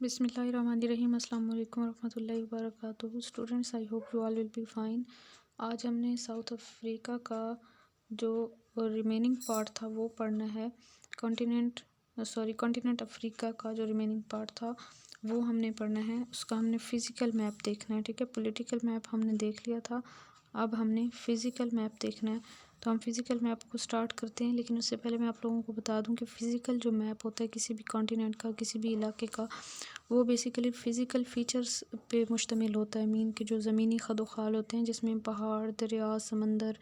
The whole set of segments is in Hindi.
बिस्मिल्लाहिर्रहमानिर्रहीम अस्सलाम वालेकुम रहमतुल्लाहि व बरकातुहू। Students, I hope you all will be fine. आज हमने साउथ अफ्रीका का जो रिमेनिंग पार्ट था वो पढ़ना है। कॉन्टिनेंट अफ्रीका का जो रिमेनिंग पार्ट था वो हमने पढ़ना है। उसका हमने फ़िज़िकल मैप देखना है, ठीक है। पॉलिटिकल मैप हमने देख लिया था, अब हमने फ़िज़िकल मैप देखना है। तो हम फ़िज़िकल मैप को स्टार्ट करते हैं, लेकिन उससे पहले मैं आप लोगों को बता दूं कि फ़िज़िकल जो मैप होता है किसी भी कॉन्टिनेंट का, किसी भी इलाके का, वो बेसिकली फ़िज़िकल फ़ीचर्स पे मुश्तमिल होता है। मीन के जो ज़मीनी खदोखाल होते हैं जिसमें पहाड़, दरिया, समंदर,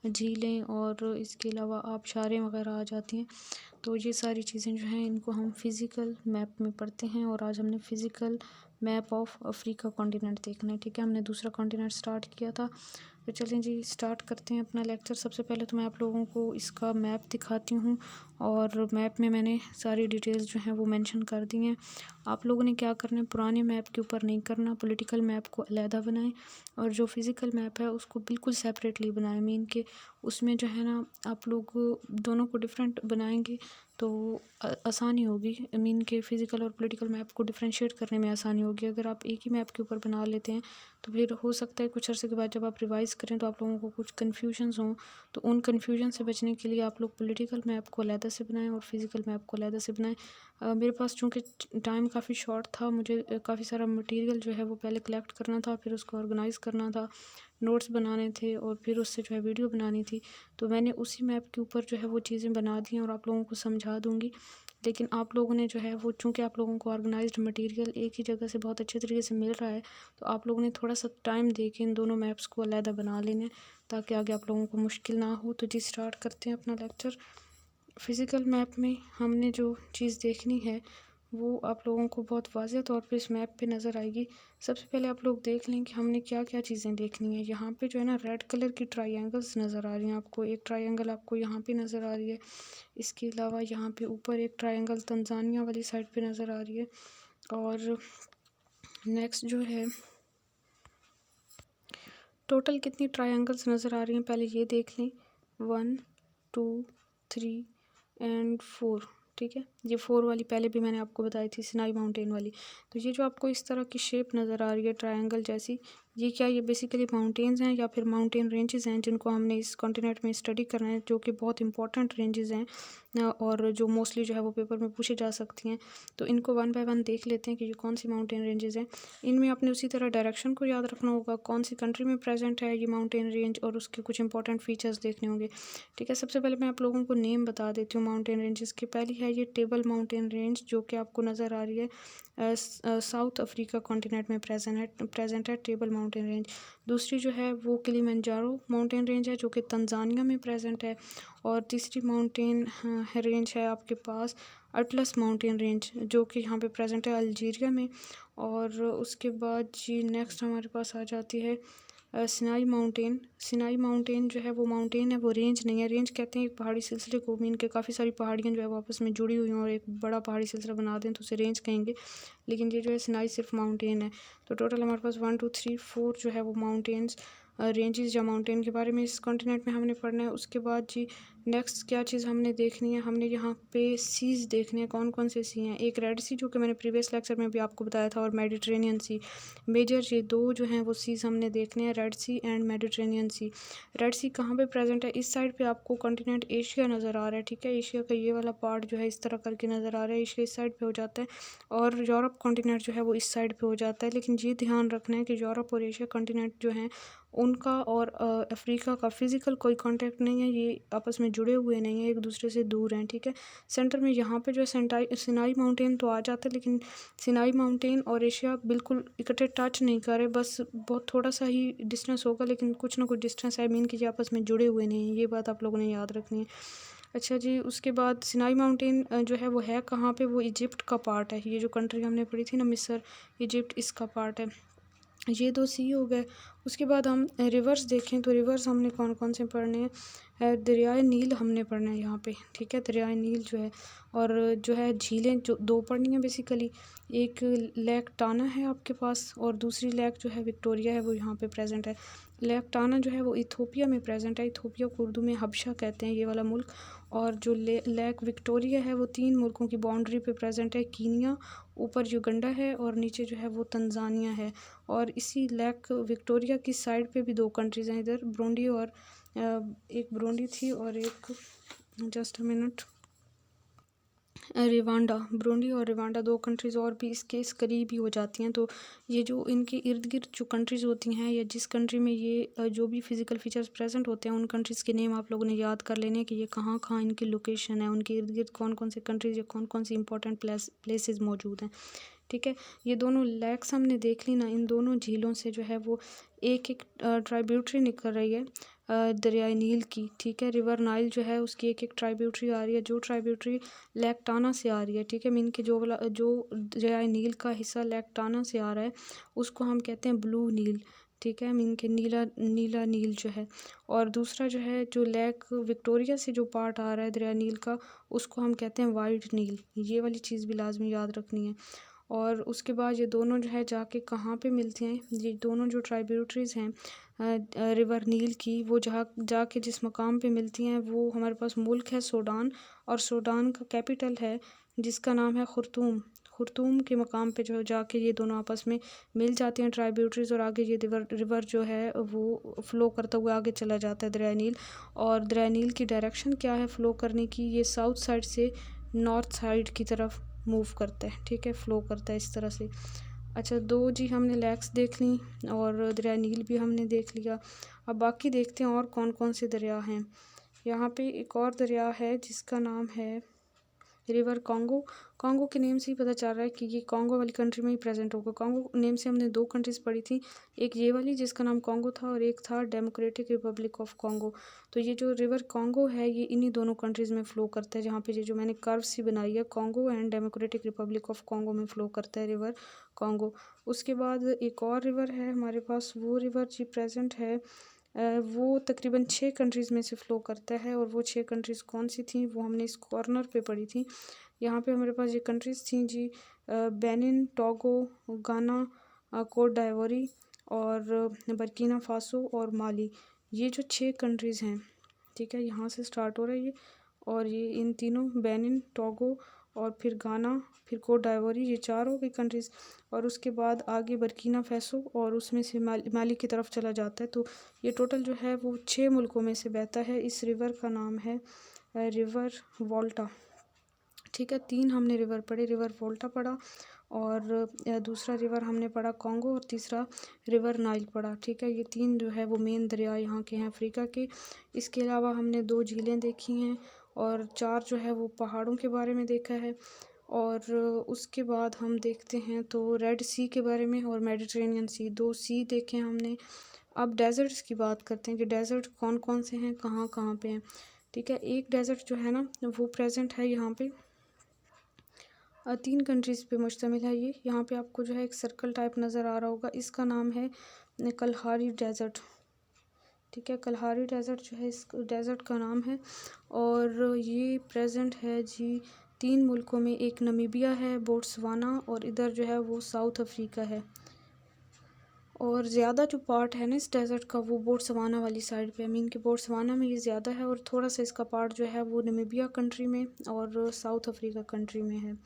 झीलें और इसके अलावा आबशारें वगैरह आ जाती हैं। तो ये सारी चीज़ें जो हैं इनको हम फ़िज़िकल मैप में पढ़ते हैं। और आज हमने physical map of Africa continent देखना है, ठीक है। हमने दूसरा कॉन्टिनेंट स्टार्ट किया था, तो चलें जी स्टार्ट करते हैं अपना लेक्चर। सबसे पहले तो मैं आप लोगों को इसका मैप दिखाती हूँ, और मैप में मैंने सारी डिटेल्स जो हैं वो मेंशन कर दी हैं। आप लोगों ने क्या करना है, पुराने मैप के ऊपर नहीं करना, पॉलिटिकल मैप को अलहदा बनाएं और जो फ़िज़िकल मैप है उसको बिल्कुल सेपरेटली बनाएं। मीन के उसमें जो है ना, आप लोग दोनों को डिफरेंट बनाएंगे तो आसानी होगी। मीन के फ़िज़िकल और पॉलिटिकल मैप को डिफरेंशिएट करने में आसानी होगी। अगर आप एक ही मैप के ऊपर बना लेते हैं तो फिर हो सकता है कुछ अर्से के बाद जब आप रिवाइज़ करें तो आप लोगों को कुछ कन्फ्यूजन्स हों। तो उन कन्फ्यूजन से बचने के लिए आप लोग पॉलिटिकल मैप को अलहदा से बनाएं और फ़िज़िकल मैप को अलहदा से बनाएं। मेरे पास चूँकि टाइम काफ़ी शॉर्ट था, मुझे काफ़ी सारा मटेरियल जो है वो पहले कलेक्ट करना था, फिर उसको ऑर्गेनाइज़ करना था, नोट्स बनाने थे और फिर उससे जो है वीडियो बनानी थी। तो मैंने उसी मैप के ऊपर जो है वो चीज़ें बना दी हैं और आप लोगों को समझा दूँगी। लेकिन आप लोगों ने जो है वो, चूँकि आप लोगों को ऑर्गेनाइज्ड मटेरियल एक ही जगह से बहुत अच्छे तरीके से मिल रहा है, तो आप लोगों ने थोड़ा सा टाइम दे के इन दोनों मैप्स को अलहदा बना लेना है ताकि आगे आप लोगों को मुश्किल ना हो। तो जी स्टार्ट करते हैं अपना लेक्चर। फ़िज़िकल मैप में हमने जो चीज़ देखनी है वो आप लोगों को बहुत वाज़ेह तौर पे इस मैप पे नज़र आएगी। सबसे पहले आप लोग देख लें कि हमने क्या क्या चीज़ें देखनी है। यहाँ पे जो है ना, रेड कलर की ट्रायंगल्स नज़र आ रही हैं आपको। एक ट्रायंगल आपको यहाँ पे नज़र आ रही है, इसके अलावा यहाँ पे ऊपर एक ट्रायंगल तंजानिया वाली साइड पे नज़र आ रही है। और नेक्स्ट जो है, टोटल कितनी ट्रायंगल्स नज़र आ रही हैं पहले ये देख लें। 1 2 3 एंड 4, ठीक है। ये 4 वाली पहले भी मैंने आपको बताई थी, सिनाई माउंटेन वाली। तो ये जो आपको इस तरह की शेप नज़र आ रही है ट्रायंगल जैसी, ये क्या, ये बेसिकली माउंटेन्स हैं या फिर माउंटेन रेंजेस हैं जिनको हमने इस कॉन्टिनेंट में स्टडी करना है, जो कि बहुत इंपॉर्टेंट रेंजेस हैं और जो मोस्टली जो है वो पेपर में पूछे जा सकती हैं। तो इनको वन बाय वन देख लेते हैं कि ये कौन सी माउंटेन रेंजेस हैं। इनमें आपने उसी तरह डायरेक्शन को याद रखना होगा, कौन सी कंट्री में प्रेजेंट है ये माउंटेन रेंज, और उसके कुछ इंपॉर्टेंट फीचर्स देखने होंगे, ठीक है। सबसे पहले मैं आप लोगों को नेम बता देती हूँ माउंटेन रेंजेस की। पहली है ये टेबल माउंटेन रेंज, जो कि आपको नज़र आ रही है साउथ अफ्रीका कॉन्टिनेंट में प्रेजेंट है टेबल माउंटेन रेंज। दूसरी जो है वो किलिमंजारो माउंटेन रेंज है, जो कि तंजानिया में प्रेजेंट है। और तीसरी माउंटेन रेंज है आपके पास अटलस माउंटेन रेंज, जो कि यहाँ पे प्रेजेंट है अल्जीरिया में। और उसके बाद जी नेक्स्ट हमारे पास आ जाती है सिनाई माउंटेन। सिनाई माउंटेन जो है वो माउंटेन है, वो रेंज नहीं है। रेंज कहते हैं एक पहाड़ी सिलसिले को, मीन के काफ़ी सारी पहाड़ियाँ जो है वो आपस में जुड़ी हुई हैं और एक बड़ा पहाड़ी सिलसिला बना दें तो उसे रेंज कहेंगे। लेकिन ये जो है सिनाई सिर्फ माउंटेन है। तो टोटल हमारे पास 1 2 3 4 जो है वो माउंटेन्स रेंजेस या माउंटेन के बारे में इस कॉन्टिनेंट में हमने पढ़ना है। उसके बाद जी नेक्स्ट क्या चीज़ हमने देखनी है, हमने यहाँ पे सीज़ देखने हैं, कौन कौन से सी हैं। एक रेड सी, जो कि मैंने प्रीवियस लेक्चर में भी आपको बताया था, और मेडिटेरेनियन सी। मेजर ये दो जो हैं वो सीज़ हमने देखने हैं, red sea and Mediterranean sea. Red sea कहाँ पे प्रेजेंट है, इस साइड पे आपको कॉन्टिनेंट एशिया नज़र आ रहा है, ठीक है। एशिया का ये वाला पार्ट जो है इस तरह करके नज़र आ रहा है, एशिया इस साइड पे हो जाता है और यूरोप कॉन्टिनेंट जो है वो इस साइड पे हो जाता है। लेकिन ये ध्यान रखना है कि यूरोप और एशिया कॉन्टिनेंट जो हैं उनका और अफ्रीका का फ़िज़िकल कोई कांटेक्ट नहीं है, ये आपस में जुड़े हुए नहीं हैं, एक दूसरे से दूर हैं, ठीक है। सेंटर में यहाँ पे जो है सिनाई माउंटेन तो आ जाता है, लेकिन सिनाई माउंटेन और एशिया बिल्कुल इकट्ठे टच नहीं कर रहे, बस बहुत थोड़ा सा ही डिस्टेंस होगा, लेकिन कुछ ना कुछ डिस्टेंस है, मीन कि ये आपस में जुड़े हुए नहीं हैं। ये बात आप लोगों ने याद रखनी है। अच्छा जी, उसके बाद सिनाई माउंटेन जो है वो है कहाँ पे, वो इजिप्ट का पार्ट है। ये जो कंट्री हमने पढ़ी थी ना, मिस्र, इजिप्ट, इसका पार्ट है। ये दो सी हो गए। उसके बाद हम रिवर्स देखें तो रिवर्स हमने कौन कौन से पढ़ने हैं। दरियाए नील हमने पढ़ना है यहाँ पे, ठीक है। दरियाए नील जो है, और जो है झीलें जो दो पढ़नी है बेसिकली। एक लेक टाना है आपके पास और दूसरी लेक जो है विक्टोरिया है, वो यहाँ पे प्रेजेंट है। लेक टाना जो है वो इथोपिया में प्रेजेंट है। इथोपिया को उर्दू में हबशा कहते हैं ये वाला मुल्क। और जो लेक विक्टोरिया है वो 3 मुल्कों की बाउंड्री पे प्रेजेंट है। कीनिया, ऊपर युगांडा है और नीचे जो है वो तंजानिया है। और इसी लेक विक्टोरिया की साइड पे भी 2 कंट्रीज़ हैं, इधर ब्रूंडी और एक ब्रूंडी थी और एक just a minute Rwanda. Burundi और रिवांडा 2 कंट्रीज़ और भी इसके इस करीब ही हो जाती हैं। तो ये जो इनके इर्द गिर्द जो कंट्रीज़ होती हैं या जिस कंट्री में ये जो भी फिज़िकल फीचर्स प्रेजेंट होते हैं उन कंट्रीज़ के नेम आप लोगों ने याद कर लेने कि ये कहाँ कहाँ इनकी लोकेशन है, उनके इर्द गिर्द कौन कौन से कंट्रीज़ या कौन कौन सी इंपॉर्टेंट प्लेसेस मौजूद हैं। ठीक है, ये दोनों लेक्स हमने देख ली ना, इन दोनों झीलों से जो है वो एक एक ट्राइब्यूटरी निकल रही है दरियाई नील की। ठीक है, रिवर नाइल जो है उसकी एक एक ट्राइब्यूटरी आ रही है, जो ट्राइब्यूटरी लेक टाना से आ रही है। ठीक है, मीन के जो दरियाई नील का हिस्सा लेक टाना से आ रहा है उसको हम कहते हैं ब्लू नील। ठीक है, मीन के नीला नीला नील जो है। और दूसरा जो है जो लेक विक्टोरिया से जो पार्ट आ रहा है दरिया नील का उसको हम कहते हैं वाइट नील। ये वाली चीज़ भी लाजमी याद रखनी है। और उसके बाद ये दोनों जो है जाके कहाँ पे मिलती हैं, ये दोनों जो ट्राइब्यूटरीज़ हैं रिवर नील की, वो जहाँ जाके जिस मकाम पे मिलती हैं वो हमारे पास मुल्क है सूडान। और सूडान का कैपिटल है जिसका नाम है खुर्तूम। खुर्तूम के मकाम पे जो जाके ये दोनों आपस में मिल जाते हैं ट्राइब्यूटरीज़। और आगे ये रिवर जो है वो फ़्लो करता हुआ आगे चला जाता है दरिया नील। और दरिया नील की डायरेक्शन क्या है फ़्लो करने की, ये साउथ साइड से नॉर्थ साइड की तरफ मूव करता है। ठीक है, फ़्लो करता है इस तरह से। अच्छा, 2 जी हमने लेक्स देख ली और दरिया नील भी हमने देख लिया। अब बाकी देखते हैं और कौन कौन से दरिया हैं। यहाँ पे एक और दरिया है जिसका नाम है रिवर कॉन्गो। कॉन्गो के नेम से ही पता चल रहा है कि ये कॉन्गो वाली कंट्री में ही प्रेजेंट होगा। कॉन्गो नेम से हमने 2 कंट्रीज़ पढ़ी थी, एक ये वाली जिसका नाम कॉन्गो था और एक था डेमोक्रेटिक रिपब्लिक ऑफ कॉन्गो। तो ये जो रिवर कॉन्गो है ये इन्हीं दोनों कंट्रीज़ में फ़्लो करता है, जहाँ पे ये जो मैंने कर्व सी बनाई है Congo and democratic Republic of Congo में फ़्लो करता है रिवर कॉन्गो। उसके बाद एक और रिवर है हमारे पास, वो रिवर जी प्रेजेंट है वो तकरीबन 6 कंट्रीज़ में से फ़्लो करता है। और वो 6 कंट्रीज़ कौन सी थी वो हमने इस कॉर्नर पे पढ़ी थी। यहाँ पे हमारे पास ये कंट्रीज़ थी जी बेनिन, टोगो, गाना, कोट डाइवरी और बर्किना फासो और माली। ये जो 6 कंट्रीज़ हैं, ठीक है, यहाँ से स्टार्ट हो रहा है ये। और ये इन तीनों बेनिन, टोगो और फिर गाना, फिर कोट डाइवरी, ये 4 हो गई कंट्रीज़। और उसके बाद आगे बर्किना फासो और उसमें से माली की तरफ चला जाता है। तो ये टोटल जो है वो 6 मुल्कों में से बहता है। इस रिवर का नाम है रिवर वोल्टा। ठीक है, 3 हमने रिवर पढ़े, रिवर वोल्टा पढ़ा और दूसरा रिवर हमने पढ़ा कॉन्गो और तीसरा रिवर नाइल पढ़ा। ठीक है, ये 3 जो है वो मेन दरिया यहाँ के हैं अफ्रीका के। इसके अलावा हमने 2 झीलें देखी हैं और 4 जो है वो पहाड़ों के बारे में देखा है। और उसके बाद हम देखते हैं तो रेड सी के बारे में और मेडिटेरेनियन सी, 2 सी देखे हमने। अब डेजर्ट्स की बात करते हैं कि डेजर्ट कौन कौन से हैं, कहाँ कहाँ पे हैं। ठीक है, एक डेजर्ट जो है ना वो प्रेजेंट है यहाँ पे 3 कंट्रीज़ पे मुश्तमिल है ये। यहाँ पे आपको जो है एक सर्कल टाइप नज़र आ रहा होगा, इसका नाम है कलहारी डेजर्ट। ठीक है, कलहारी डेजर्ट जो है इस डेजर्ट का नाम है। और ये प्रेजेंट है जी 3 मुल्कों में, एक नमीबिया है, बोट्सवाना और इधर जो है वो साउथ अफ्रीका है। और ज़्यादा जो पार्ट है ना इस डेज़र्ट का वो बोट्सवाना वाली साइड पे है, मीन के बोट्सवाना में ये ज़्यादा है। और थोड़ा सा इसका पार्ट जो है वो नमीबिया कंट्री में और साउथ अफ्रीका कंट्री में है।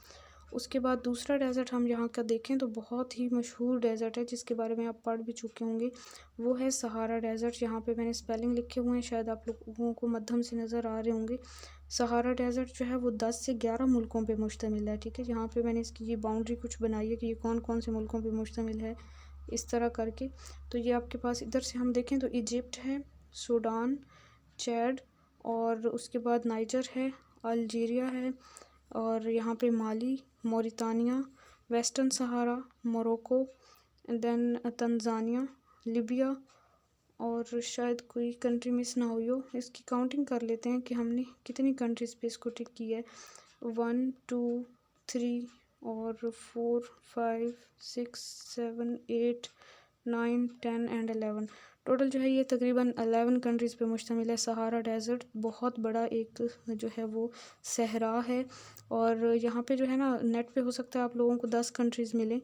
उसके बाद दूसरा डेज़र्ट हम यहाँ का देखें तो बहुत ही मशहूर डेज़र्ट है जिसके बारे में आप पढ़ भी चुके होंगे, वो है सहारा डेज़र्ट। यहाँ पे मैंने स्पेलिंग लिखे हुए हैं, शायद आप लोगों को मध्यम से नज़र आ रहे होंगे। सहारा डेज़र्ट जो है वो 10 से 11 मुल्कों पे मुश्तमिल है। ठीक है, यहाँ पे मैंने इसकी ये बाउंड्री कुछ बनाई है कि ये कौन कौन से मुल्कों पे मुश्तमिल है इस तरह करके। तो ये आपके पास इधर से हम देखें तो इजिप्ट है, सूडान, चैड और उसके बाद नाइजर है, अल्जीरिया है और यहाँ पे माली, मौरितानिया, वेस्टर्न सहारा, मोरक्को, देन तंजानिया, लिबिया और शायद कोई कंट्री मिस ना हुई हो। इसकी काउंटिंग कर लेते हैं कि हमने कितनी कंट्रीज़ पे इसको टिक की है। 1 2 3 और 4 5 6 7 8 9 10 एंड 11। टोटल जो है ये तकरीबन 11 कंट्रीज़ पे मुश्तमिल है। सहारा डेज़र्ट बहुत बड़ा एक जो है वो सहरा है। और यहाँ पे जो है ना नेट पे हो सकता है आप लोगों को 10 कंट्रीज़ मिलें,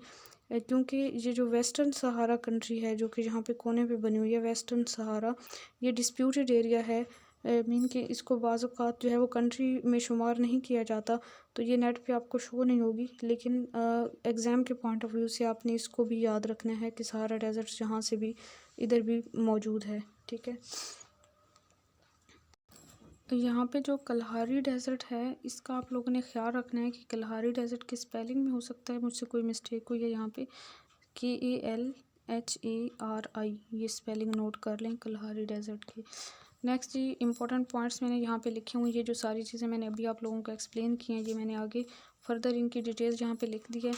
क्योंकि ये जो वेस्टर्न सहारा कंट्री है जो कि यहाँ पे कोने पे बनी हुई है वेस्टर्न सहारा, ये डिस्प्यूटेड एरिया है। मीन कि इसको बाज़ औक़ात जो है वो कंट्री में शुमार नहीं किया जाता, तो ये नेट पे आपको शो नहीं होगी, लेकिन एग्ज़ाम के पॉइंट ऑफ व्यू से आपने इसको भी याद रखना है कि सहारा डेज़र्ट जहाँ से भी इधर भी मौजूद है। ठीक है, यहाँ पे जो कलहारी डेज़र्ट है इसका आप लोगों ने ख्याल रखना है कि कलहारी डेज़र्ट की स्पेलिंग में हो सकता है मुझसे कोई मिस्टेक हुई है। यहाँ पे KALHARI ये स्पेलिंग नोट कर लें कलहारी डेज़र्ट की। नेक्स्ट जी इंपॉर्टेंट पॉइंट्स मैंने यहाँ पे लिखे हुए, ये जो सारी चीज़ें मैंने अभी आप लोगों को एक्सप्लेन की हैं ये मैंने आगे फर्दर इनकी डिटेल्स यहाँ पे लिख दी है।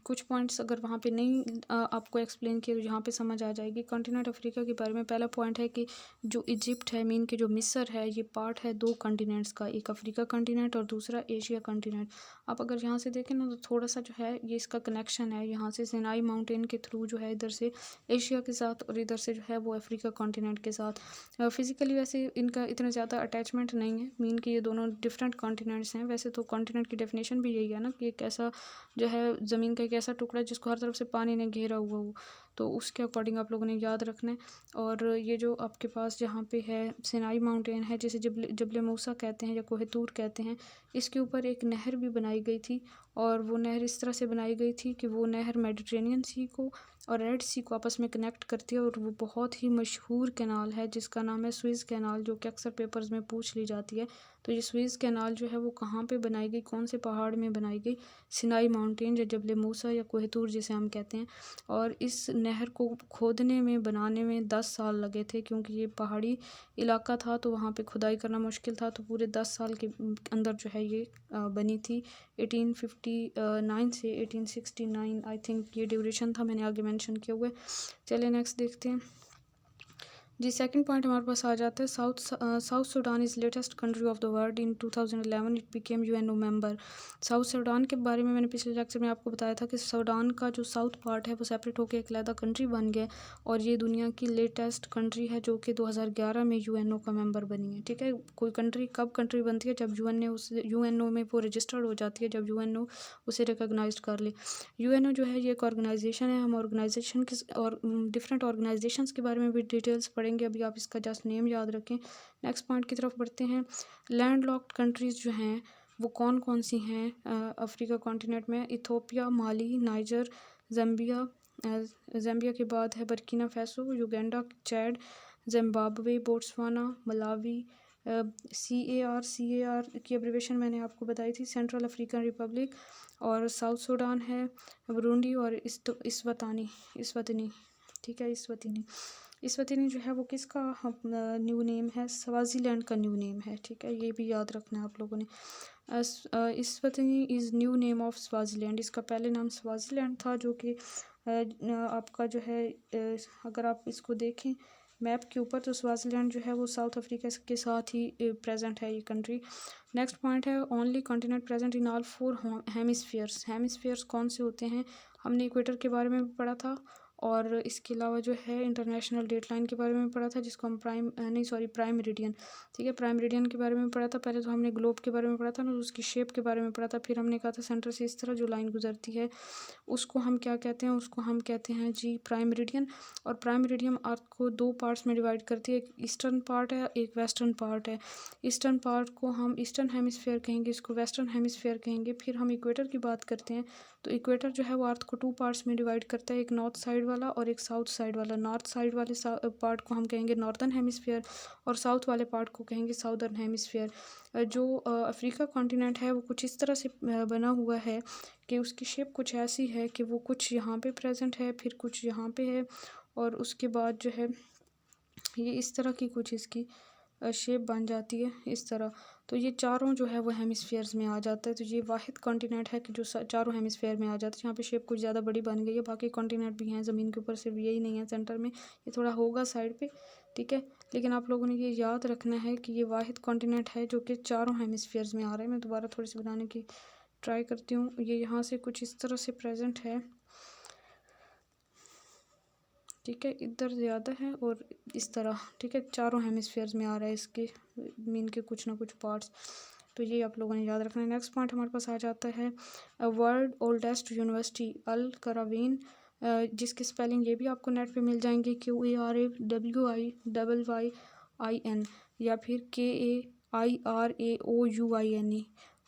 कुछ पॉइंट्स अगर वहाँ पे नहीं आपको एक्सप्लेन किए तो यहाँ पे समझ आ जाएगी। कॉन्टिनेंट अफ्रीका के बारे में पहला पॉइंट है कि जो इजिप्ट है मीन के जो मिस्र है ये पार्ट है दो कॉन्टिनेंट्स का, एक अफ्रीका कॉन्टिनेंट और दूसरा एशिया कॉन्टिनेंट। आप अगर यहाँ से देखें ना तो थोड़ा सा जो है ये इसका कनेक्शन है यहाँ से सिनाई माउंटेन के थ्रू जो है इधर से एशिया के साथ और इधर से जो है वो अफ्रीका कॉन्टिनेंट के साथ। फिज़िकली वैसे इनका इतना ज़्यादा अटैचमेंट नहीं है, मीन कि ये दोनों डिफरेंट कॉन्टिनेंट्स हैं। वैसे तो कॉन्टिनेंट की डेफिनेशन भी यही है ना कि एक ऐसा जो है ज़मीन का एक ऐसा टुकड़ा जिसको हर तरफ से पानी ने घेरा हुआ हो, तो उसके अकॉर्डिंग आप लोगों ने याद रखना है। और ये जो आपके पास जहाँ पे है सिनाई माउंटेन है जिसे जबल मूसा कहते हैं या कोहे तूर कहते हैं, इसके ऊपर एक नहर भी बनाई गई थी और वो नहर इस तरह से बनाई गई थी कि वो नहर मेडिटेरेनियन सी को और रेड सी को आपस में कनेक्ट करती है और वो बहुत ही मशहूर कैनाल है जिसका नाम है स्विस कैनाल, जो कि अक्सर पेपर्स में पूछ ली जाती है। तो ये स्विस कैनाल जो है वो कहाँ पे बनाई गई, कौन से पहाड़ में बनाई गई? सिनाई माउंटेन या जबल मूसा या कोहे तूर जिसे हम कहते हैं। और इस नहर को खोदने में बनाने में 10 साल लगे थे क्योंकि ये पहाड़ी इलाका था तो वहाँ पे खुदाई करना मुश्किल था, तो पूरे 10 साल के अंदर जो है ये बनी थी। 1859 से 1869 आई थिंक ये ड्यूरेशन था, मैंने आगे मेंशन किया हुआ है। चलिए नेक्स्ट देखते हैं जी। सेकंड पॉइंट हमारे पास आ जाता है south Sudan is latest country of the world in 2011 it became UNO member. South Sudan के बारे में मैंने पिछले लेक्चर में आपको बताया था कि सूडान का जो साउथ पार्ट है वो सेपरेट होकर एक अलग कंट्री बन गया और ये दुनिया की लेटेस्ट कंट्री है जो कि 2011 में यूएनओ का मेंबर बनी है। ठीक है, कोई कंट्री कब कंट्री बनती है? जब यूएनओ में वो रजिस्टर्ड हो जाती है, जब यूएनओ उसे रिकॉग्नाइज कर ले। यूएनओ जो है ये एक ऑर्गेनाइजेशन है, हम ऑर्गेनाइजेशन के और डिफरेंट ऑर्गेनाइजेशंस के बारे में भी डिटेल्स पढ़ेंगे, अभी आप इसका जस्ट नेम याद रखें। नेक्स्ट पॉइंट की तरफ बढ़ते हैं। लैंड लॉक्ड कंट्रीज़ जो हैं वो कौन कौन सी हैं अफ्रीका कॉन्टिनेंट में? Ethiopia, Mali, Niger, Zambia, Zambia के बाद है Burkina Faso, Uganda, Chad, Zimbabwe, Botswana, Malawi, CAR की एब्रिवेशन मैंने आपको बताई थी, सेंट्रल अफ्रीकन रिपब्लिक, और साउथ सूडान है, बुरुंडी और इस्वतनी। ठीक है, इस्वतनी जो है वो किसका न्यू नेम है? स्वाज़ीलैंड का न्यू नेम है। ठीक है, ये भी याद रखना है आप लोगों ने। Eswatini is new name of Swaziland. इसका पहले नाम स्वाज़ीलैंड था जो कि आपका जो है अगर आप इसको देखें मैप के ऊपर तो स्वाज़ीलैंड जो है वो साउथ अफ्रीका के साथ ही प्रेजेंट है ये कंट्री। नेक्स्ट पॉइंट है only continent present in all 4 hemispheres. Hemispheres कौन से होते हैं? हमने इक्वेटर के बारे में भी पढ़ा था और इसके अलावा जो है इंटरनेशनल डेट लाइन के बारे में पढ़ा था जिसको हम प्राइम मेरिडियन। ठीक है, प्राइम मेरिडियन के बारे में पढ़ा था। पहले तो हमने ग्लोब के बारे में पढ़ा था ना, उसकी शेप के बारे में पढ़ा था। फिर हमने कहा था सेंटर से इस तरह जो लाइन गुजरती है उसको हम क्या कहते हैं? उसको हम कहते हैं जी प्राइम मेरिडियन। और प्राइम मेरिडियन अर्थ को 2 पार्ट्स में डिवाइड करती है, एक ईस्टर्न पार्ट है, एक वेस्टर्न पार्ट है। ईस्टर्न पार्ट को हम ईस्टर्न हेमिस्फीयर कहेंगे, इसको वेस्टर्न हेमिस्फीयर कहेंगे। फिर हम इक्वेटर की बात करते हैं तो इक्वेटर जो है वो अर्थ को 2 पार्ट्स में डिवाइड करता है, एक नॉर्थ साइड वाला और एक साउथ साइड वाला। नॉर्थ साइड वाले पार्ट को हम कहेंगे नॉर्दर्न हेमिस्फीयर और साउथ वाले पार्ट को कहेंगे साउदर्न हेमिस्फीयर। जो अफ्रीका कॉन्टिनेंट है वो कुछ इस तरह से बना हुआ है कि उसकी शेप कुछ ऐसी है कि वो कुछ यहाँ पे प्रेजेंट है, फिर कुछ यहाँ पे है और उसके बाद जो है ये इस तरह की कुछ इसकी शेप बन जाती है इस तरह। तो ये चारों जो है वो हेमिस्फीयर्स में आ जाता है। तो ये वाहिद कॉन्टिनेंट है कि जो चारों हेमिस्फीयर में आ जाता है। यहाँ पे शेप कुछ ज़्यादा बड़ी बन गई है, बाकी कॉन्टिनेंट भी हैं ज़मीन के ऊपर, सिर्फ यही नहीं है सेंटर में, ये थोड़ा होगा साइड पे। ठीक है, लेकिन आप लोगों ने ये याद रखना है कि ये वाहिद कॉन्टिनेंट है जो कि चारों हेमिस्फीयर्स में आ रहा है। मैं दोबारा थोड़ी सी बनाने की ट्राई करती हूँ। ये यहाँ से कुछ इस तरह से प्रेजेंट है। ठीक है, इधर ज़्यादा है और इस तरह। ठीक है, चारों हेमिस्फीयर्स में आ रहा है इसके मीन के कुछ ना कुछ पार्ट्स। तो ये आप लोगों ने याद रखना है। नेक्स्ट पॉइंट हमारे पास आ जाता है वर्ल्ड ओल्डेस्ट यूनिवर्सिटी अल करावीन, जिसकी स्पेलिंग ये भी आपको नेट पे मिल जाएंगे, QARAWIYYIN या फिर KAIRAOUINE।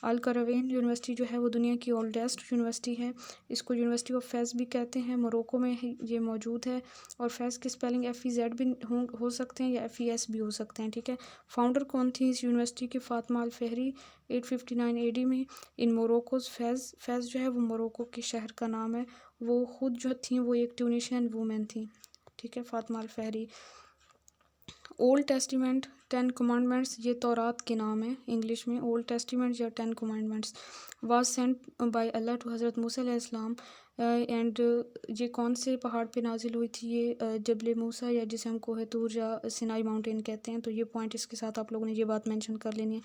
अल करावीन यूनिवर्सिटी जो है वो दुनिया की ओल्डेस्ट यूनिवर्सिटी है। इसको यूनिवर्सिटी ऑफ फेज़ भी कहते हैं, मोरक्को में ये मौजूद है। और फेज़ की स्पेलिंग FEZ भी हो सकते हैं या FES भी हो सकते हैं, ठीक है। फाउंडर कौन थी इस यूनिवर्सिटी की? फातिमा अल फहरी, 859 AD में इन मोरक्कोज फेज़। फेज़ जो है वो मोरक्को के शहर का नाम है। वो खुद जो थी वो एक ट्यूनिशियन वूमेन थी, ठीक है, फातिमा अल फहरी। ओल्ड टेस्टिमेंट 10 कमांडमेंट्स, ये तौरात के नाम है इंग्लिश में। ओल्ड टेस्टिमेंट या 10 commandments was sent by Allah to Hazrat Musa अलैहिस्सलाम एंड ये कौन से पहाड़ पे नाजिल हुई थी? ये जबल मूसा, या जिसे हम कोह तूर या सिनाई माउंटेन कहते हैं। तो ये पॉइंट इसके साथ आप लोगों ने ये बात मेंशन कर लेनी है।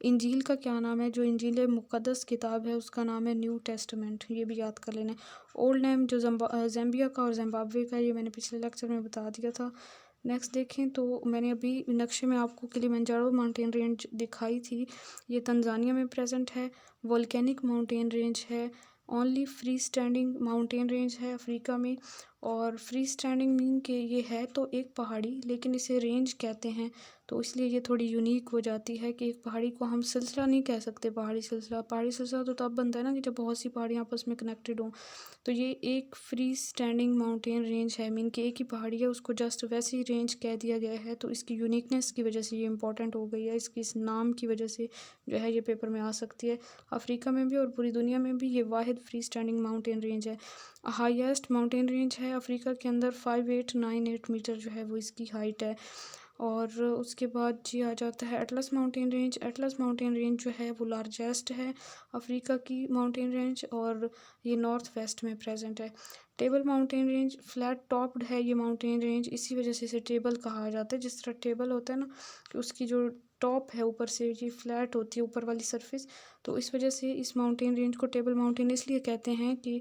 इंजील का क्या नाम है? जो इंजील मुक़द्दस किताब है उसका नाम है न्यू टेस्टमेंट, ये भी याद कर लेना है। ओल्ड नेम जो ज़ाम्बिया का और जिम्बाब्वे का, ये मैंने पिछले लेक्चर में बता दिया था। नेक्स्ट देखें तो मैंने अभी नक्शे में आपको किलिमंजारो माउंटेन रेंज दिखाई थी, ये तंजानिया में प्रेजेंट है। वोल्केनिक माउंटेन रेंज है। Only free standing mountain range है अफ्रीका में। और फ्री स्टैंडिंग मीन के ये है तो एक पहाड़ी, लेकिन इसे रेंज कहते हैं, तो इसलिए ये थोड़ी यूनिक हो जाती है कि एक पहाड़ी को हम सिलसिला नहीं कह सकते। पहाड़ी सिलसिला तो तब बनता है ना कि जब बहुत सी पहाड़ियाँ आपस में कनेक्टेड हों। तो ये एक फ्री स्टैंडिंग माउंटेन रेंज है, मीन कि एक ही पहाड़ी है, उसको जस्ट वैसी रेंज कह दिया गया है। तो इसकी यूनिकनेस की वजह से ये इंपॉर्टेंट हो गई है, इसकी इस नाम की वजह से जो है ये पेपर में आ सकती है। अफ्रीका में भी और पूरी दुनिया में भी ये वाहिद फ्री स्टैंडिंग माउंटेन रेंज है। हाईएस्ट माउंटेन रेंज है अफ्रीका के अंदर, 5898 मीटर जो है वो इसकी हाइट है। और उसके बाद जी आ जाता है Atlas mountain range. Atlas mountain range जो है वो लार्जेस्ट है अफ्रीका की माउंटेन रेंज, और ये नॉर्थ वेस्ट में प्रेजेंट है। Table mountain range flat topped है ये माउंटेन रेंज, इसी वजह से इसे टेबल कहा जाता है। जिस तरह टेबल होता है ना कि उसकी जो टॉप है ऊपर से ये फ्लैट होती है ऊपर वाली सरफेस, तो इस वजह से इस माउंटेन रेंज को टेबल माउंटेन इसलिए कहते हैं कि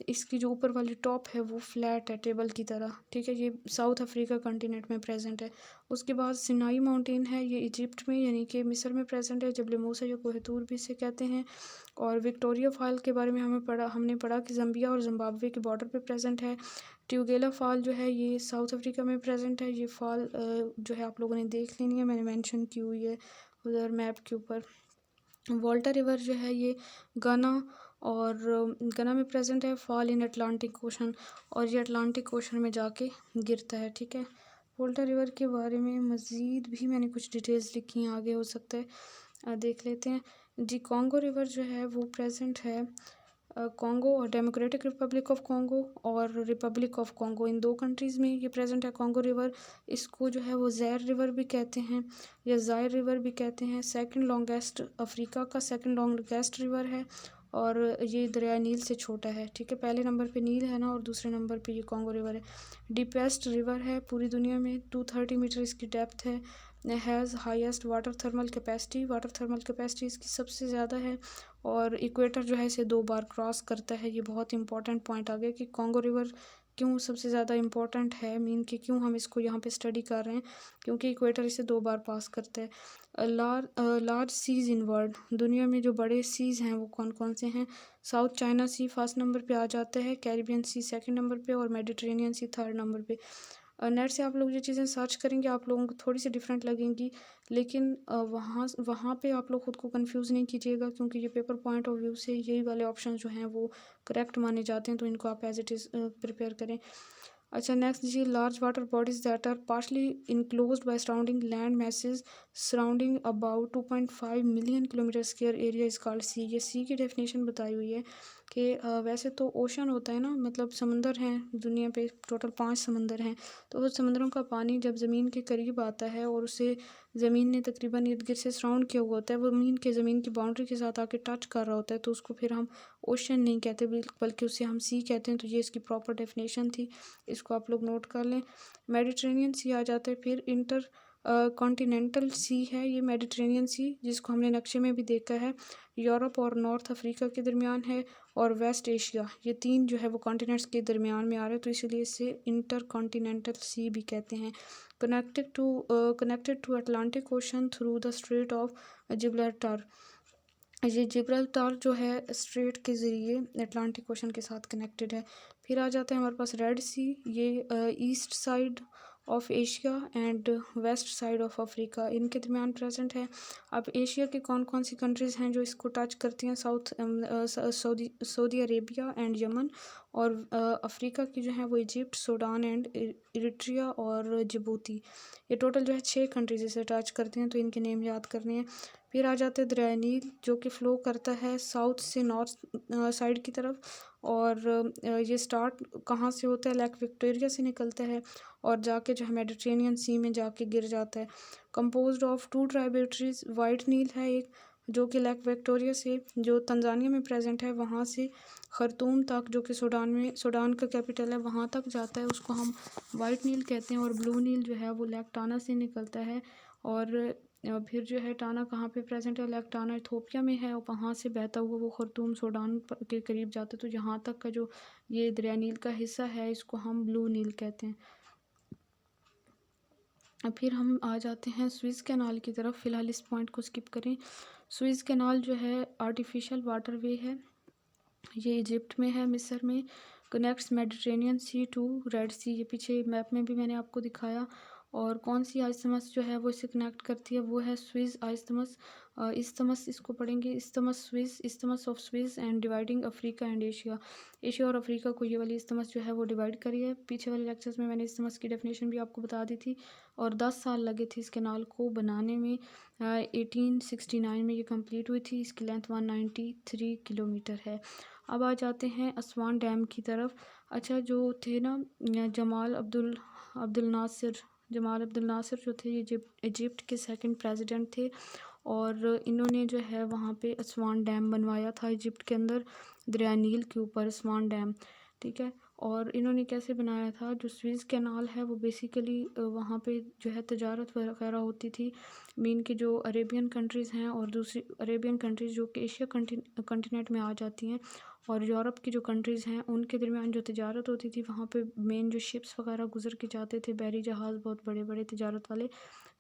इसकी जो ऊपर वाली टॉप है वो फ्लैट है टेबल की तरह, ठीक है। ये साउथ अफ्रीका कॉन्टिनेंट में प्रेजेंट है। उसके बाद सिनाई माउंटेन है, ये इजिप्ट में यानी कि मिस्र में प्रेजेंट है। जबल मूसा या कोह तूर भी इसे कहते हैं। और विक्टोरिया फॉल के बारे में हमने पढ़ा कि ज़ाम्बिया और जिम्बाब्वे के बॉर्डर पे प्रेजेंट है। ट्यूगेला फॉल जो है ये साउथ अफ्रीका में प्रेजेंट है। ये फॉल जो है आप लोगों ने देख लेनी है, मैंने मेंशन की हुई है उधर मैप के ऊपर। वोल्टा रिवर जो है ये गाना और गाना में प्रेजेंट है। फॉल इन अटलांटिक ओशन, और ये अटलांटिक ओशन में जाके गिरता है, ठीक है। वोल्टा रिवर के बारे में मज़ीद भी मैंने कुछ डिटेल्स लिखी हैं, आगे हो सकता है देख लेते हैं जी। कॉन्गो रिवर जो है वो प्रेजेंट है कॉन्गो और डेमोक्रेटिक रिपब्लिक ऑफ कॉन्गो और रिपब्लिक ऑफ कॉन्गो, इन दो कंट्रीज़ में ये प्रेजेंट है कॉन्गो रिवर। इसको जो है वो ज़ैर रिवर भी कहते हैं या ज़ायर रिवर भी कहते हैं। सेकंड लॉन्गेस्ट अफ्रीका का सेकंड लॉन्गेस्ट रिवर है, और ये दरिया नील से छोटा है, ठीक है। पहले नंबर पे नील है ना, और दूसरे नंबर पे ये कॉन्गो रिवर है। डीपेस्ट रिवर है पूरी दुनिया में, 230 मीटर इसकी डेप्थ है। Has highest water thermal capacity इसकी सबसे ज़्यादा है। और इक्वेटर जो है इसे 2 बार क्रॉस करता है। ये बहुत इंपॉर्टेंट पॉइंट आ गया कि कॉन्गो रिवर क्यों सबसे ज़्यादा इम्पोर्टेंट है, मीन कि क्यों हम इसको यहाँ पे स्टडी कर रहे हैं, क्योंकि इक्वेटर इसे 2 बार पास करता है। लार्ज सीज इन वर्ल्ड, दुनिया में जो बड़े सीज़ हैं वो कौन कौन से हैं? साउथ चाइना सी फर्स्ट नंबर पे आ जाता है, कैरिबियन सी सेकंड नंबर पे, और मेडिटेरेनियन सी थर्ड नंबर पे। नेट से आप लोग ये चीज़ें सर्च करेंगे आप लोगों को थोड़ी सी डिफरेंट लगेंगी, लेकिन वहाँ वहाँ पे आप लोग खुद को कंफ्यूज नहीं कीजिएगा, क्योंकि ये पेपर पॉइंट ऑफ व्यू से यही वाले ऑप्शन जो हैं वो करेक्ट माने जाते हैं, तो इनको आप एज इट इज़ प्रिपेयर करें। अच्छा नेक्स्ट जी, large water bodies that are partially enclosed by surrounding land message surrounding about 2.5 million kilometre square area is called sea. ये सी की डेफिनेशन बताई हुई है कि वैसे तो ओशन होता है ना, मतलब समंदर हैं दुनिया पे, टोटल 5 समंदर हैं। तो उस समंदरों का पानी जब ज़मीन के करीब आता है और उसे ज़मीन ने तकरीबन इर्द गिर्द से सराउंड किया हुआ होता है, वो ज़मीन की बाउंड्री के साथ आके टच कर रहा होता है, तो उसको फिर हम ओशन नहीं कहते बल्कि उसे हम सी कहते हैं। तो ये इसकी प्रॉपर डेफिनेशन थी, इसको आप लोग नोट कर लें। मेडिटेरेनियन सी आ जाता है, फिर इंटर कॉन्टिनेंटल सी है ये मेडिटेरेनियन सी, जिसको हमने नक्शे में भी देखा है, यूरोप और नॉर्थ अफ्रीका के दरमियान है, और वेस्ट एशिया, ये 3 जो है वो कॉन्टिनेंट्स के दरमियान में आ रहे हैं, तो इसीलिए इसे इंटर कॉन्टिनेंटल सी भी कहते हैं। Connected to Atlantic ocean through the strait of Gibraltar, ये जिब्राल्टार जो है स्ट्रेट के ज़रिए अटलांटिक ओशन के साथ कनेक्टेड है। फिर आ जाता है हमारे पास रेड सी, ये east side of Asia and west side of Africa इनके दरमियान प्रेजेंट है। अब एशिया की कौन कौन सी कंट्रीज़ हैं जो इसको टच करती हैं? सऊदी अरेबिया एंड यमन, और अफ्रीका की जो है वो इजिप्ट, सूडान एंड इरिट्रिया और जिबूती। ये टोटल जो है 6 कंट्रीज इसे टच करती हैं, तो इनके नेम याद करने हैं। फिर आ जाते हैं दरिया नील, जो कि फ़्लो करता है साउथ से नॉर्थ साइड की तरफ, और ये स्टार्ट कहाँ से होता है? लेक विक्टोरिया से निकलता है और जाके जो है मेडिटेरेनियन सी में जाके गिर जाता है। कंपोज्ड ऑफ 2 ट्राइब्यूटरीज, वाइट नील है एक, जो कि लेक विक्टोरिया से, जो तंजानिया में प्रेजेंट है, वहाँ से खर्तूम तक, जो कि सूडान का कैपिटल है, वहाँ तक जाता है, उसको हम वाइट नील कहते हैं। और ब्लू नील जो है वो लेक टाना से निकलता है, और फिर जो है टाना कहाँ पे प्रेजेंट है? लेक टाना इथोपिया में है, और वहाँ से बहता हुआ वो खर्तूम सूडान के करीब जाता है। तो यहाँ तक का जो ये दरिया नील का हिस्सा है, इसको हम ब्लू नील कहते हैं। अब फिर हम आ जाते हैं स्विस कैनाल की तरफ। फ़िलहाल इस पॉइंट को स्किप करें। स्विस कैनाल जो है आर्टिफिशियल वाटरवे है, ये इजिप्ट में है, मिस्र में, connects Mediterranean Sea to Red Sea. ये पीछे मैप में भी मैंने आपको दिखाया। और कौन सी आइस्थमस जो है वो इसे कनेक्ट करती है? वो है स्विस आइस्थमस। इस्थमस इसको पढ़ेंगे, isthmus Swiss, isthmus of Swiss and dividing Africa and Asia. Asia और अफ्रीका को ये वाली इस्थमस जो है वो डिवाइड करी है। पीछे वाले लेक्चर्स में मैंने इस्थमस की डेफिनेशन भी आपको बता दी थी, और 10 साल लगे थे इस कैनाल को बनाने में। 1869 में ये कंप्लीट हुई थी। इसकी लेंथ 193 किलोमीटर है। अब आ जाते हैं असवान डैम की तरफ। अच्छा, जो थे ना जमाल अब्दुल नासिर जो थे, इजिप्ट के सेकंड प्रेसिडेंट थे, और इन्होंने जो है वहाँ पे असवान डैम बनवाया था इजिप्ट के अंदर, दरिया नील के ऊपर असवान डैम। ठीक है, और इन्होंने कैसे बनाया था? जो स्विस कैनाल है वो बेसिकली वहाँ पे जो है तजारत वगैरह होती थी। मीन की जो अरेबियन कंट्रीज़ हैं और दूसरी अरेबियन कंट्रीज़ जो कि एशिया कंटिनेंट में आ जाती हैं, और यूरोप की जो कंट्रीज़ हैं उनके दरमियान जो तिजारत होती थी, वहाँ पे मेन जो शिप्स वगैरह गुजर के जाते थे, बहरी जहाज़ बहुत बड़े बड़े तिजारत वाले।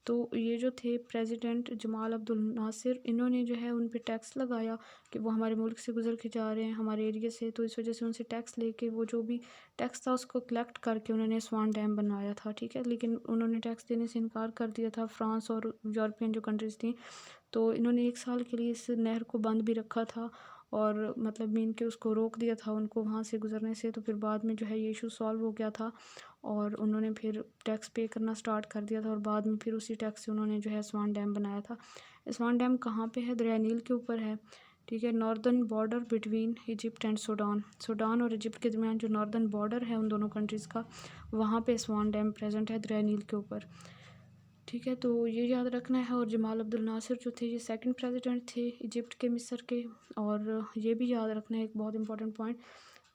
तो ये जो थे प्रेसिडेंट जमाल अब्दुल नासिर, इन्होंने जो है उन पे टैक्स लगाया कि वो हमारे मुल्क से गुजर के जा रहे हैं, हमारे एरिया से, तो इस वजह से उनसे टैक्स लेके वो जो भी टैक्स था उसको कलेक्ट करके उन्होंने स्वान डैम बनवाया था। ठीक है, लेकिन उन्होंने टैक्स देने से इनकार कर दिया था, फ्रांस और यूरोपियन जो कंट्रीज़ थी। तो इन्होंने 1 साल के लिए इस नहर को बंद भी रखा था, और मतलब मीन के उसको रोक दिया था उनको वहाँ से गुजरने से। तो फिर बाद में जो है ये इशू सॉल्व हो गया था, और उन्होंने फिर टैक्स पे करना स्टार्ट कर दिया था, और बाद में फिर उसी टैक्स से उन्होंने जो है स्वान डैम बनाया था। स्वान डैम कहाँ पे है? दरिया नील के ऊपर है। ठीक है, northern border between Egypt and Sudan और इजिप्ट के दरमियान जो नॉर्दर्न बॉर्डर है उन दोनों कंट्रीज़ का, वहाँ पे स्वान डैम प्रेजेंट है दरिया नील के ऊपर। ठीक है, तो ये याद रखना है। और जमाल अब्दुल नासिर जो थे, ये सेकंड प्रेसिडेंट थे इजिप्ट के, मिस्र के। और ये भी याद रखना है एक बहुत इंपॉर्टेंट पॉइंट,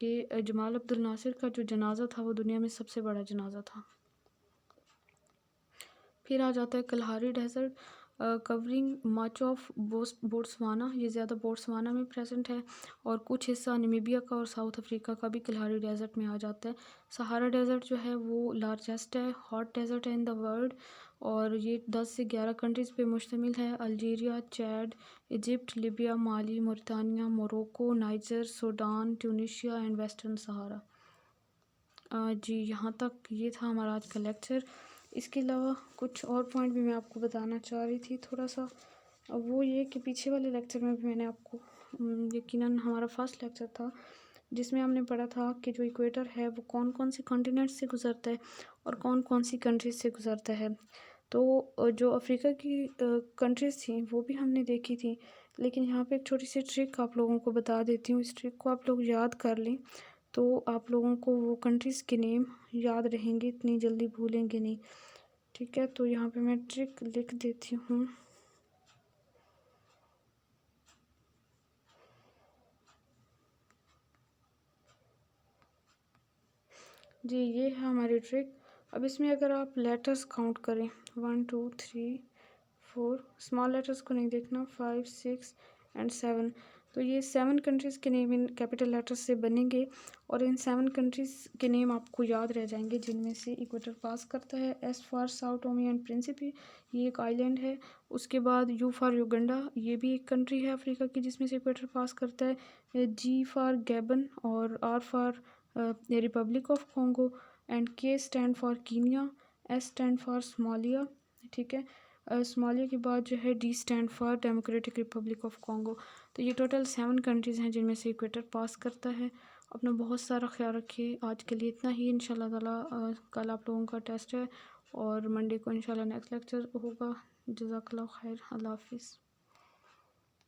कि जमाल अब्दुल नासिर का जो जनाजा था वो दुनिया में सबसे बड़ा जनाजा था। फिर आ जाता है Kalahari Desert, covering much of Botswana. ये ज़्यादा बोट्सवाना में प्रेजेंट है, और कुछ हिस्सा नमीबिया का और साउथ अफ्रीका का भी कलहारी डेजर्ट में आ जाता है। सहारा डेजर्ट जो है वो लार्जेस्ट है, हॉट डेजर्ट है इन द वर्ल्ड, और ये 10 से 11 कंट्रीज़ पे मुश्तमिल है: Algeria, Chad, Egypt, Libya, Mali, Mauritania, Morocco, Niger, Sudan, Tunisia and Western Sahara. जी, यहाँ तक ये था हमारा आज का लेक्चर। इसके अलावा कुछ और पॉइंट भी मैं आपको बताना चाह रही थी थोड़ा सा। वो ये कि पीछे वाले लेक्चर में भी मैंने आपको यकीनन हमारा फर्स्ट लेक्चर था जिसमें हमने पढ़ा था कि जो इक्वेटर है वो कौन कौन से कॉन्टिनेंट से गुजरता है और कौन कौन सी कंट्रीज से गुजरता है। तो जो अफ्रीका की कंट्रीज़ थी वो भी हमने देखी थी, लेकिन यहाँ पे एक छोटी सी ट्रिक आप लोगों को बता देती हूँ। इस ट्रिक को आप लोग याद कर लें तो आप लोगों को वो कंट्रीज़ के नेम याद रहेंगे, इतनी जल्दी भूलेंगे नहीं। ठीक है, तो यहाँ पे मैं ट्रिक लिख देती हूँ। जी, ये है हमारी ट्रिक। अब इसमें अगर आप लेटर्स काउंट करें 1 2 3 4, स्मॉल लेटर्स को नहीं देखना, 5 6 एंड 7, तो ये 7 कंट्रीज़ के नेम इन कैपिटल लेटर्स से बनेंगे और इन 7 कंट्रीज़ के नेम आपको याद रह जाएंगे, जिनमें से इक्वेटर पास करता है। S for Sao Tome and Principe, ये एक आइलैंड है। उसके बाद यू फॉर युगंडा, ये भी एक कंट्री है अफ्रीका की जिसमें से इक्वेटर पास करता है। जी फॉर गैबन और R for Republic of Congo and K stands for Kenya, S stands for Somalia, ठीक है। सोमालिया के बाद जो है D stands for Democratic Republic of Congo. तो ये टोटल 7 कंट्रीज़ हैं जिनमें से इक्वेटर पास करता है। अपना बहुत सारा ख्याल रखिए। आज के लिए इतना ही। इंशाल्लाह ताला कल आप लोगों का टेस्ट है और मंडे को इंशाल्लाह नेक्स्ट लेक्चर होगा। जज़ाकल्लाह खैर। अल्लाह हाफिज़।